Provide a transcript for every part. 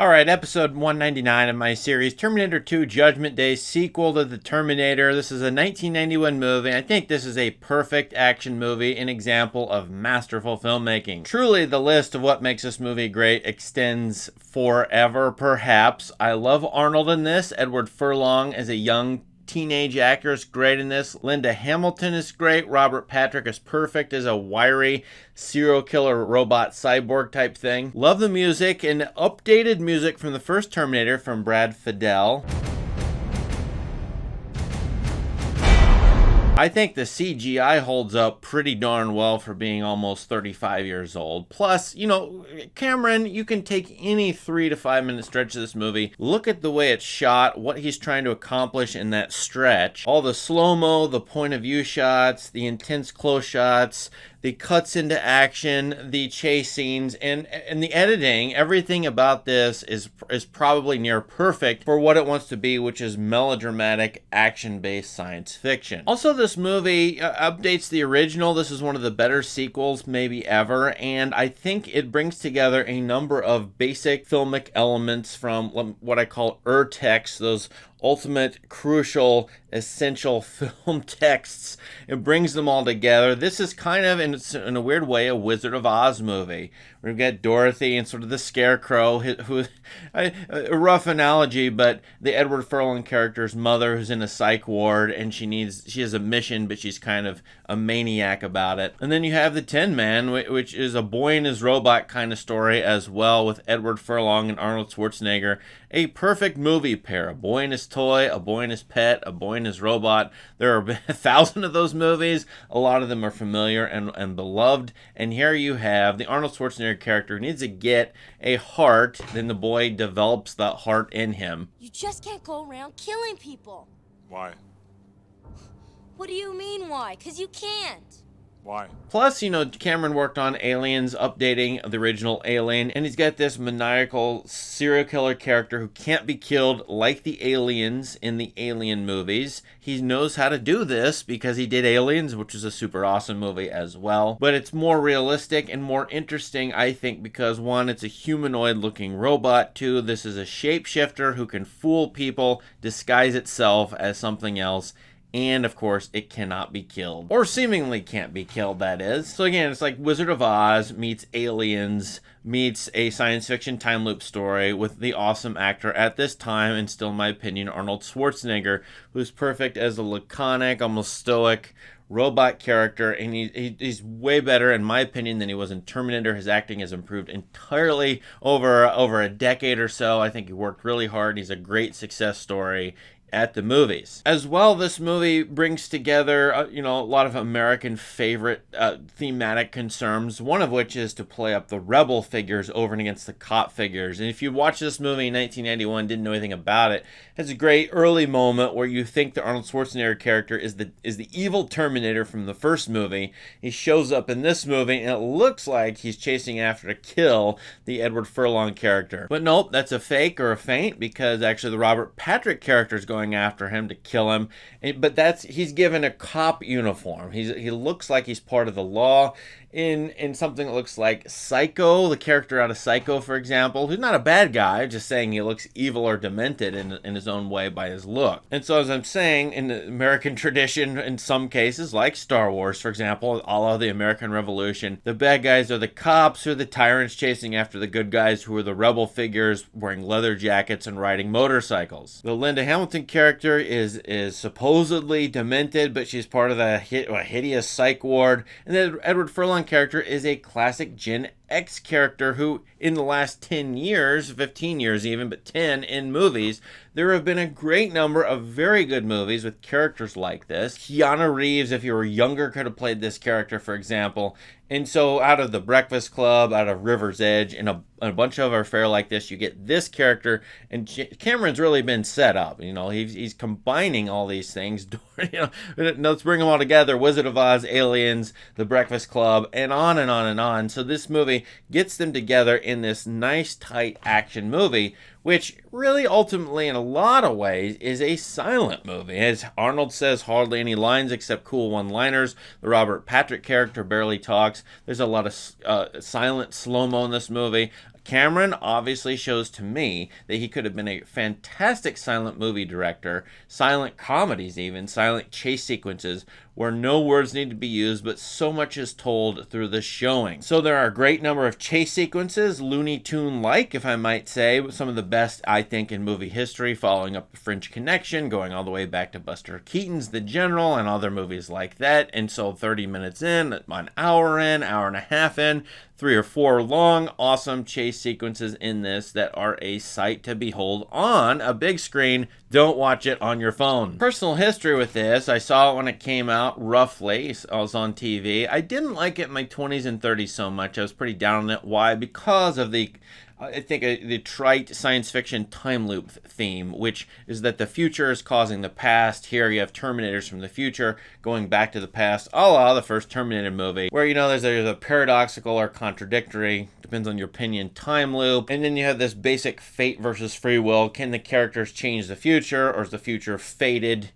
Alright, episode 199 of my series, Terminator 2 Judgment Day, sequel to the Terminator. This is a 1991 movie. I think this is a perfect action movie, an example of masterful filmmaking. Truly, the list of what makes this movie great extends forever, perhaps. I love Arnold in this. Edward Furlong as a young teenage actor is great in this. Linda Hamilton is great. Robert Patrick is perfect as a wiry serial killer robot cyborg type thing. Love the music and updated music from the first Terminator from Brad Fiedel. I think the CGI holds up pretty darn well for being almost 35 years old. Plus, Cameron, you can take any 3 to 5 minute stretch of this movie, look at the way it's shot, what he's trying to accomplish in that stretch. All the slow-mo, the point of view shots, the intense close shots, the cuts into action, the chase scenes, and the editing. Everything about this is probably near perfect for what it wants to be, which is melodramatic, action-based science fiction. Also, this movie updates the original. This is one of the better sequels maybe ever, and I think it brings together a number of basic filmic elements from what I call text, those ultimate, crucial, essential film texts. It brings them all together. This is kind of, in a weird way, a Wizard of Oz movie. We've got Dorothy and sort of the Scarecrow, a rough analogy, but the Edward Furlong character's mother who's in a psych ward, and she has a mission, but she's kind of a maniac about it. And then you have the Tin Man, which is a boy and his robot kind of story as well, with Edward Furlong and Arnold Schwarzenegger. A perfect movie pair. A boy and his toy, a boy and his pet, a boy and his robot. There are 1,000 of those movies. A lot of them are familiar and beloved. And here you have the Arnold Schwarzenegger character who needs to get a heart. Then the boy develops that heart in him. You just can't go around killing people. Why? What do you mean why? 'Cause you can't. Why? Plus, Cameron worked on Aliens, updating the original Alien, and he's got this maniacal serial killer character who can't be killed like the aliens in the Alien movies. He knows how to do this because he did Aliens, which is a super awesome movie as well. But it's more realistic and more interesting, I think, because one, it's a humanoid-looking robot. Two, this is a shapeshifter who can fool people, disguise itself as something else. And, of course, it cannot be killed. Or seemingly can't be killed, that is. So again, it's like Wizard of Oz meets Aliens meets a science fiction time loop story with the awesome actor at this time, and still in my opinion, Arnold Schwarzenegger, who's perfect as a laconic, almost stoic robot character, and he's way better in my opinion than he was in Terminator. His acting has improved entirely over a decade or so. I think he worked really hard. He's a great success story at the movies. As well, this movie brings together, a lot of American favorite thematic concerns, one of which is to play up the rebel figures over and against the cop figures. And if you watch this movie in 1991, didn't know anything about it, it's a great early moment where you think the Arnold Schwarzenegger character is the evil Terminator from the first movie. He shows up in this movie, and it looks like he's chasing after to kill the Edward Furlong character. But nope, that's a fake or a feint, because actually the Robert Patrick character is going after him to kill him, but he's given a cop uniform. He looks like he's part of the law in something that looks like Psycho, the character out of Psycho, for example, who's not a bad guy, just saying he looks evil or demented in his own way by his look. And so, as I'm saying, in the American tradition, in some cases, like Star Wars, for example, a la the American Revolution, the bad guys are the cops, who are the tyrants chasing after the good guys, who are the rebel figures wearing leather jackets and riding motorcycles. The Linda Hamilton character is supposedly demented, but she's part of a hideous psych ward. And then Edward Furlong character is a classic Gen X character who, in the last 10 years, 15 years even, but 10 in movies, there have been a great number of very good movies with characters like this. Keanu Reeves, if you were younger, could have played this character, for example. And so out of The Breakfast Club, out of River's Edge, and a bunch of our fare like this, you get this character, and Cameron's really been set up. He's combining all these things. Let's bring them all together. Wizard of Oz, Aliens, The Breakfast Club, and on and on and on. So this movie gets them together in this nice, tight action movie, which really ultimately in a lot of ways is a silent movie. As Arnold says, hardly any lines except cool one-liners. The Robert Patrick character barely talks. There's a lot of silent slow-mo in this movie. Cameron obviously shows to me that he could have been a fantastic silent movie director, silent comedies even, silent chase sequences, where no words need to be used, but so much is told through the showing. So there are a great number of chase sequences, Looney Tune-like, if I might say, some of the best, I think, in movie history, following up the French Connection, going all the way back to Buster Keaton's The General, and other movies like that. And so 30 minutes in, an hour in, hour and a half in, 3 or 4 long, awesome chase sequences in this that are a sight to behold on a big screen. Don't watch it on your phone. Personal history with this, I saw it when it came out, roughly. I was on TV. I didn't like it in my 20s and 30s so much. I was pretty down on it. Why? Because of the the trite science fiction time loop theme, which is that the future is causing the past. Here you have Terminators from the future going back to the past, a la the first Terminator movie, where, you know, there's a paradoxical or contradictory, depends on your opinion, time loop. And then you have this basic fate versus free will. Can the characters change the future, or is the future fated?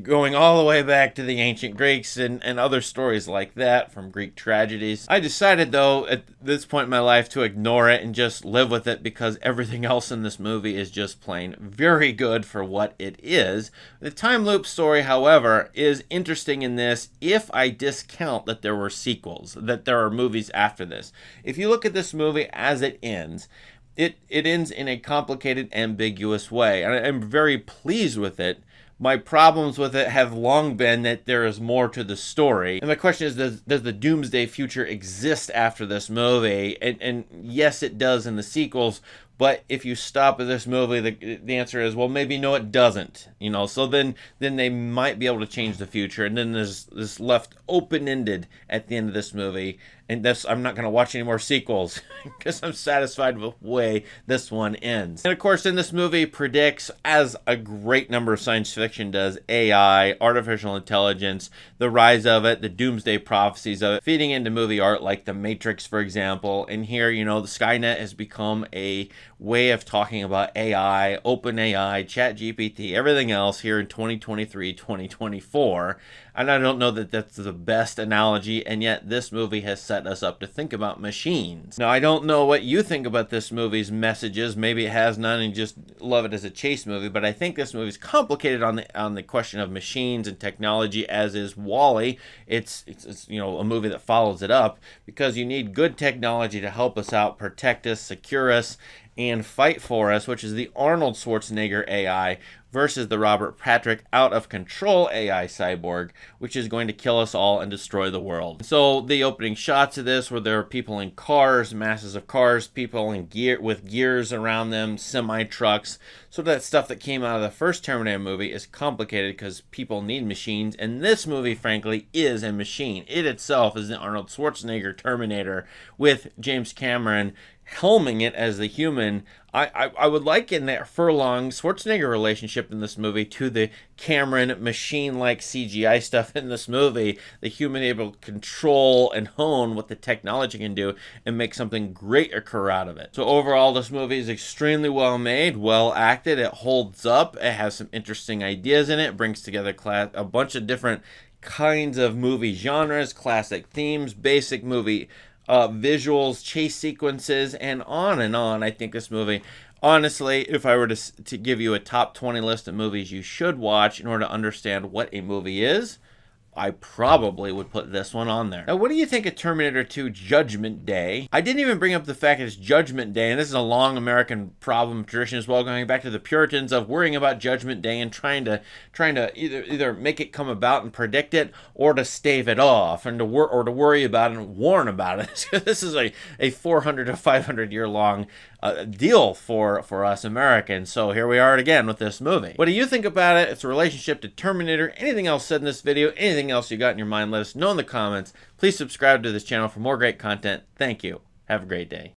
Going all the way back to the ancient Greeks and other stories like that from Greek tragedies. I decided, though, at this point in my life to ignore it and just live with it, because everything else in this movie is just plain very good for what it is. The time loop story, however, is interesting in this if I discount that there were sequels, that there are movies after this. If you look at this movie as it ends, it ends in a complicated, ambiguous way. And I'm very pleased with it. My problems with it have long been that there is more to the story. And my question is, does the doomsday future exist after this movie? And yes, it does in the sequels. But if you stop at this movie, the answer is, well, maybe no, it doesn't. You know, so then they might be able to change the future. And then there's this left open-ended at the end of this movie. And I'm not going to watch any more sequels because I'm satisfied with the way this one ends. And of course, in this movie predicts, as a great number of science fiction does, AI, artificial intelligence, the rise of it, the doomsday prophecies of it, feeding into movie art like The Matrix, for example. And here, you know, the Skynet has become a way of talking about AI, open AI, ChatGPT, everything else here in 2023, 2024. And I don't know that that's the best analogy, and yet this movie has set us up to think about machines. Now, I don't know what you think about this movie's messages. Maybe it has none and you just love it as a chase movie, but I think this movie's complicated on the question of machines and technology, as is Wall-E. It's you know, a movie that follows it up, because you need good technology to help us out, protect us, secure us, and fight for us, which is the Arnold Schwarzenegger AI versus the Robert Patrick out-of-control AI cyborg, which is going to kill us all and destroy the world. So the opening shots of this, where there are people in cars, masses of cars, people in gear with gears around them, semi-trucks. So that stuff that came out of the first Terminator movie is complicated because people need machines, and this movie, frankly, is a machine. It itself is the Arnold Schwarzenegger Terminator, with James Cameron helming it as the human. I would liken that Furlong Schwarzenegger relationship in this movie to the Cameron machine-like CGI stuff in this movie. The human able to control and hone what the technology can do and make something great occur out of it. So overall, this movie is extremely well made, well acted. It holds up. It has some interesting ideas in it. It brings together a bunch of different kinds of movie genres, classic themes, basic movie visuals, chase sequences, and on and on. I think this movie, honestly, if I were to give you a top 20 list of movies you should watch in order to understand what a movie is, I probably would put this one on there. Now, what do you think of Terminator 2 Judgment Day? I didn't even bring up the fact that it's Judgment Day, and this is a long American problem tradition as well, going back to the Puritans of worrying about Judgment Day and trying to either make it come about and predict it, or to stave it off, and to worry about it and warn about it. This is a 400 to 500 year long deal for us Americans. So here we are again with this movie. What do you think about it? Its relationship to Terminator? Anything else said in this video? Anything else you got in your mind? Let us know in the comments. Please subscribe to this channel for more great content. Thank you. Have a great day.